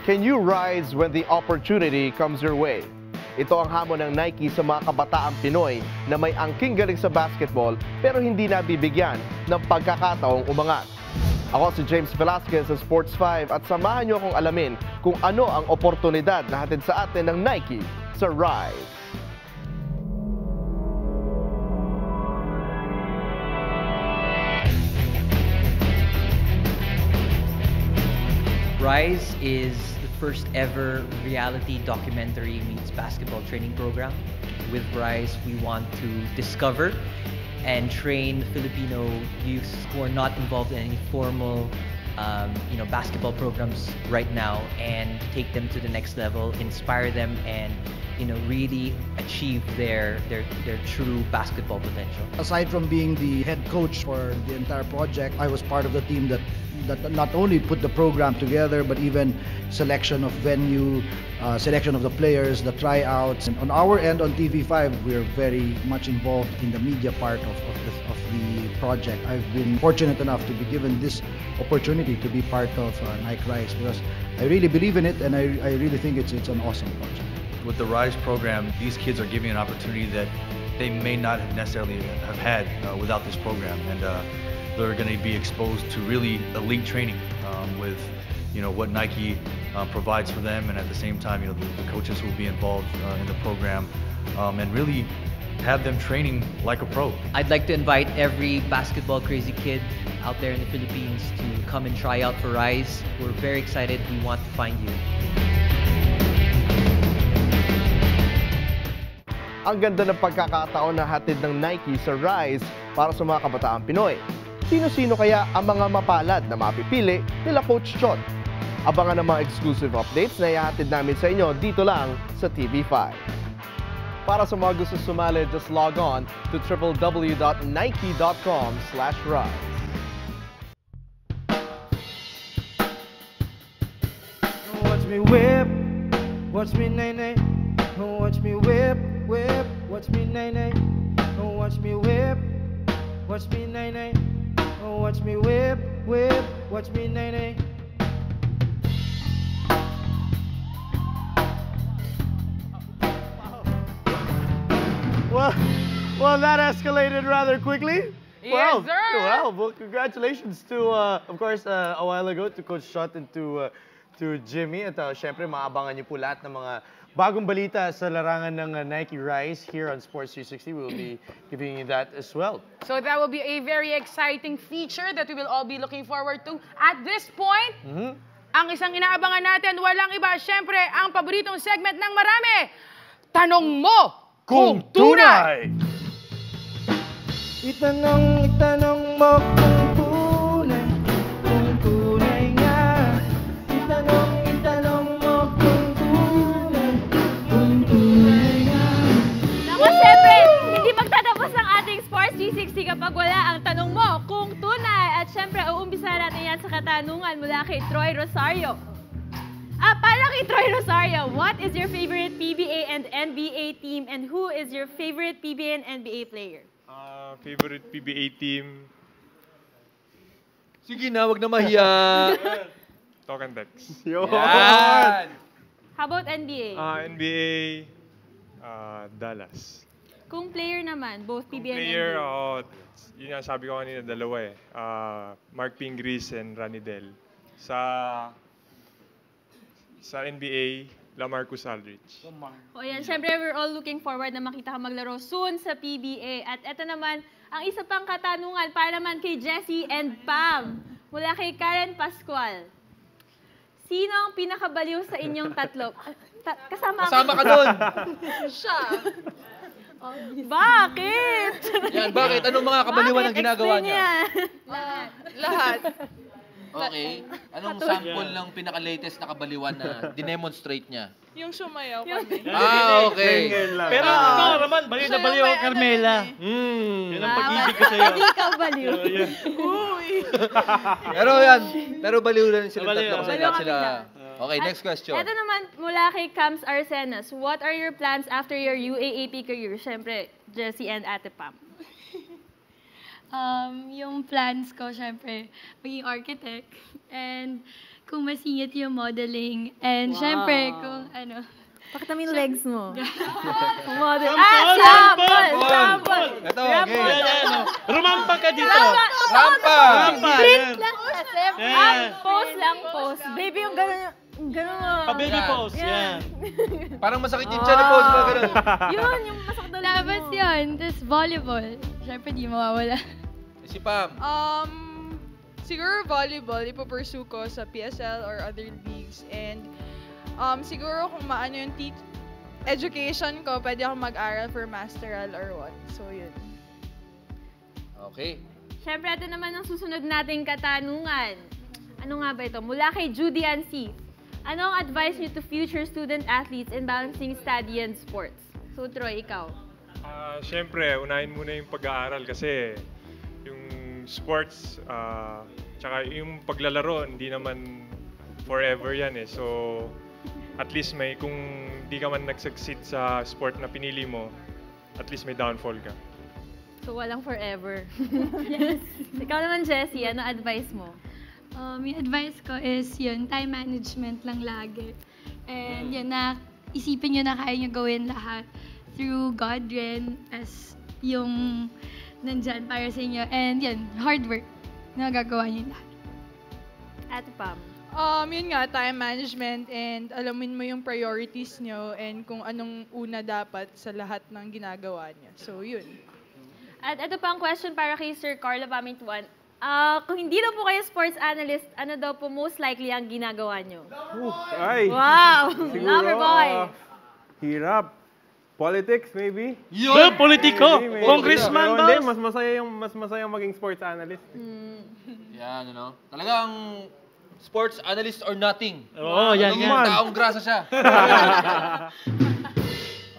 Can you rise when the opportunity comes your way? Ito ang hamon ng Nike sa mga kabataang Pinoy na may angking galing sa basketball pero hindi nabibigyan ng pagkakataong umangat. Ako si James Velasquez sa Sports 5 at samahan niyo akong alamin kung ano ang oportunidad na hatid sa atin ng Nike sa Rise. Rise is the first ever reality documentary meets basketball training program. With Rise, we want to discover and train Filipino youths who are not involved in any formal basketball programs right now and take them to the next level, inspire them, and really achieve their true basketball potential. Aside from being the head coach for the entire project, I was part of the team that not only put the program together, but even selection of venue, selection of the players, the tryouts. And on our end, on TV5, we're very much involved in the media part of the project. I've been fortunate enough to be given this opportunity to be part of Nike Rise because I really believe in it, and I really think it's an awesome project. With the Rise program, these kids are given an opportunity that they may not necessarily have had without this program, and they're going to be exposed to really elite training with what Nike provides for them, and at the same time the coaches who will be involved in the program, and really have them training like a pro. I'd like to invite every basketball crazy kid out there in the Philippines to come and try out for Rise. We're very excited. We want to find you. Ang ganda ng pagkakataon na hatid ng Nike sa Rise para sa mga kabataang Pinoy. Sino-sino kaya ang mga mapalad na mapipili nila Coach Chot? Abangan ang mga exclusive updates na ihahatid namin sa inyo dito lang sa TV5. Para sa mga gusto sumali, just log on to www.nike.com/rise. Watch me whip, watch me nay-nay, watch me whip, whip, watch me nay-nay, watch me whip, watch me nay-nay, watch me whip, whip, watch me nay-nay. Well, that escalated rather quickly. Yes, sir. Well, congratulations to, of course, a while ago to Coach Chot and to Jimmy. At syempre, maabangan niyo po lahat ng mga bagong balita sa larangan ng Nike Rise here on Sports 360. We'll be giving you that as well. So that will be a very exciting feature that we will all be looking forward to. At this point, ang isang inaabangan natin, walang iba, syempre, ang paboritong segment ng marami. Tanong mo kung tunay! Itanong mo kung tunay nga. Itanong mo kung tunay nga. Naku, syempre, hindi magtatapos ang ating Sports 360 kapag wala ang tanong mo kung tunay. At syempre, uumpisa natin yan sa katanungan mula kay Troy Rosario. Para kay Troy Rosario, what is your favorite PBA and NBA team and who is your favorite PBA and NBA player? Favorite PBA team? Sige na, wag na mahiya. Talk and Text. Yan! How about NBA? NBA, Dallas. Kung player naman, both PBA and Player, NBA. yun nga sabi ko kanina, dalawa eh. Mark Pingris and Ranidel. Sa NBA, LaMarcus Aldridge. O yan, syempre we're all looking forward na makita ka maglaro soon sa PBA. At eto naman, ang isa pang katanungan para naman kay Jessie and Pam. Mula kay Karen Pascual. Sino ang pinakabaliw sa inyong tatlo? Kasama ka doon! Siya. Bakit? Yan, bakit? Anong mga kabaliwan ang ginagawa niya? Lahat. Okay. Anong sample ng pinaka-latest na kabaliwan na dinemonstrate niya? Yung sumayaw kami. Okay. Pero ikaw naman, baliw na baliw ako, Carmela. Yun ang pag-ibig ko sa'yo. Hindi ikaw baliw. Pero baliw lang sila tatlo kasi Baliw lahat sila. kami Okay, next question. Ito naman, mula kay Cams Arsenas. What are your plans after your UAAP career? Siyempre, Jessie and Ate Pam. Yung plans ko, syempre, maging architect. And kung masingit yung modeling. And syempre, kung ano. Pakita mo yung legs mo. Model. Sample! Ito, okay. Rumampa ka dito. Rampa! Split lang kasi. Pose lang, pose. Baby, yung gano'n mo. Pa-baby pose, yan. Parang masakit yung chan ni pose mo, gano'n. Yun, yung masakit na lang Tapos yun, tapos volleyball. Syempre, di mawawala. Si Pam. Siguro volleyball, ipo-pursue ko sa PSL or other leagues. And siguro kung maano yung education ko, pwede ako mag-aral for masteral or what. So, yun. Okay. Siyempre, ito naman ang susunod nating katanungan. Ano nga ba ito? Mula kay Judy Ann C. Anong advice niyo to future student athletes in balancing study and sports? So, Troy, ikaw. Siyempre, unahin muna yung pag-aaral kasi yung sports, tsaka yung paglalaro, hindi naman forever yan eh. So, at least kung di ka man nag-succeed sa sport na pinili mo, at least may downfall ka. So, walang forever. Yes. Ikaw naman, Jessie, ano advice mo? Yung advice ko is yun, time management lang lagi. And yun, isipin nyo na kaya nyo gawin lahat through God rin as yung nandyan para sa inyo. And yun, hard work na gagawa nyo lahat. At Pam? Yun nga, time management and alamin mo yung priorities nyo and kung anong una dapat sa lahat ng ginagawa nyo. So, yun. At ito pa ang question para kay Sir Carlo Pamintuan. Kung hindi daw po kayo sports analyst, ano daw po most likely ang ginagawa nyo? Ay! Wow! Siguro, Lover boy! Hirap. Politics, maybe? Yun! Politiko! Maybe. Congressman ba? Hindi, mas masaya maging sports analyst. Yan, ano? Talagang sports analyst or nothing. Oo, yan. Yung taong grasa siya.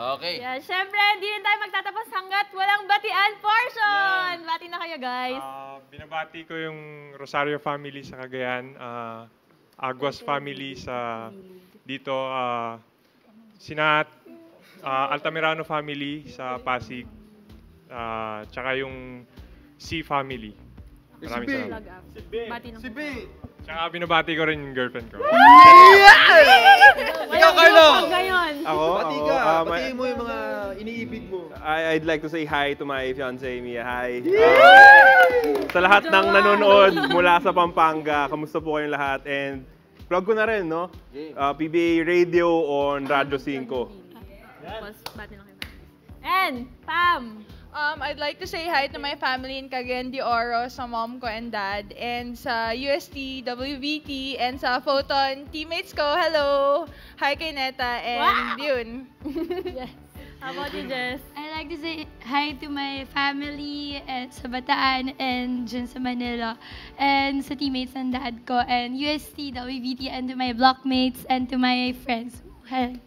Okay. Yeah, syempre, hindi rin tayo magtatapos hanggat walang batian portion! Bati na kayo, guys. Binabati ko yung Rosario family sa Cagayan, Aguas family sa dito, Altamirano family sa Pasig, tsaka yung C family. Maraming salamat. Si B! Tsaka binabati ko rin yung girlfriend ko. Ikaw, Carlo! Ngayon. Ako? Batiin mo yung mga iniibig mo. I'd like to say hi to my fiancée, Mia. Hi. Sa lahat ng nanonood mula sa Pampanga, kamusta po kayong lahat? And plug ko na rin, no? PBA Radio on Radyo 5. And, Pam! I'd like to say hi to my family in Cagayan de Oro, sa mom ko and dad, and sa UST, WVT, and sa Photon teammates ko. Hello! Hi kay Neta, and yun. Yes. How about you, Jess? I'd like to say hi to my family at sa Bataan and dyan sa Manila, and sa teammates ng dad ko, and UST, WVT, and to my blockmates, and to my friends. Hi.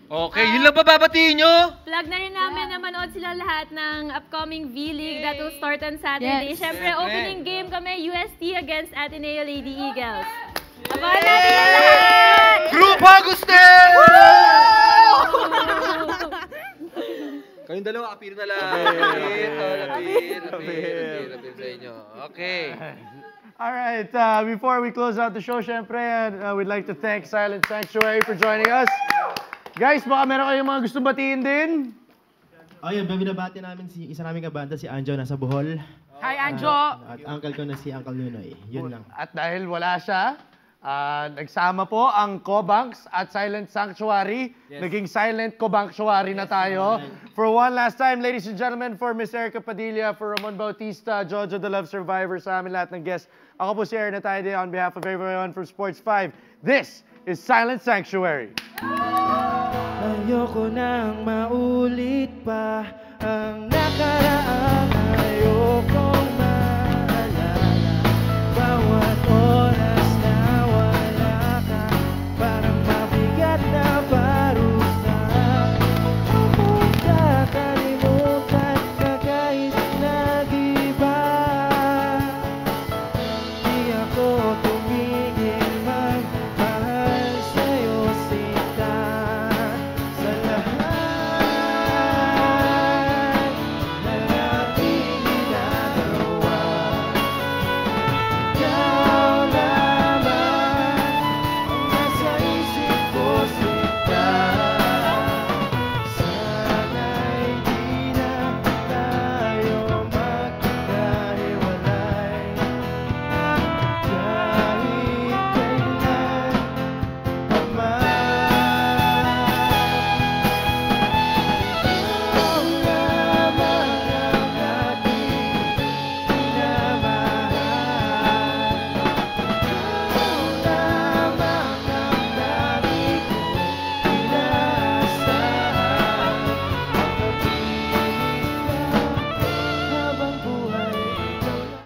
Okay, yun lang ba babatiin nyo? Plug na rin namin na manood sila lahat ng upcoming V-League that will start on Saturday. Yes. Siyempre, opening game kami, UST against Ateneo Lady Eagles. Abangan natin ang lahat! Group Agustin! Kayong dalawa, appear na lang. Appear sa inyo. Okay. Alright, before we close out the show, syempre, we'd like to thank Silent Sanctuary for joining us. Guys, baka meron kayong mga gusto batiin din? Yun, binabati namin isa naming kabanda, si Anjo, nasa Bohol. Hi, Anjo! At uncle ko na si Uncle Nunoy. Yun lang. At dahil wala siya, nagsama po ang Cobanks at Silent Sanctuary. Naging Silent Cobanctuary na tayo. For one last time, ladies and gentlemen, for Miss Erica Padilla, for Ramon Bautista, Jojo the Love Survivor, sa amin lahat ng guests. Ako po si Aaron Atayde on behalf of everyone from Sports 5. This is Silent Sanctuary. Ayoko nang maulit pa ang nakaraan.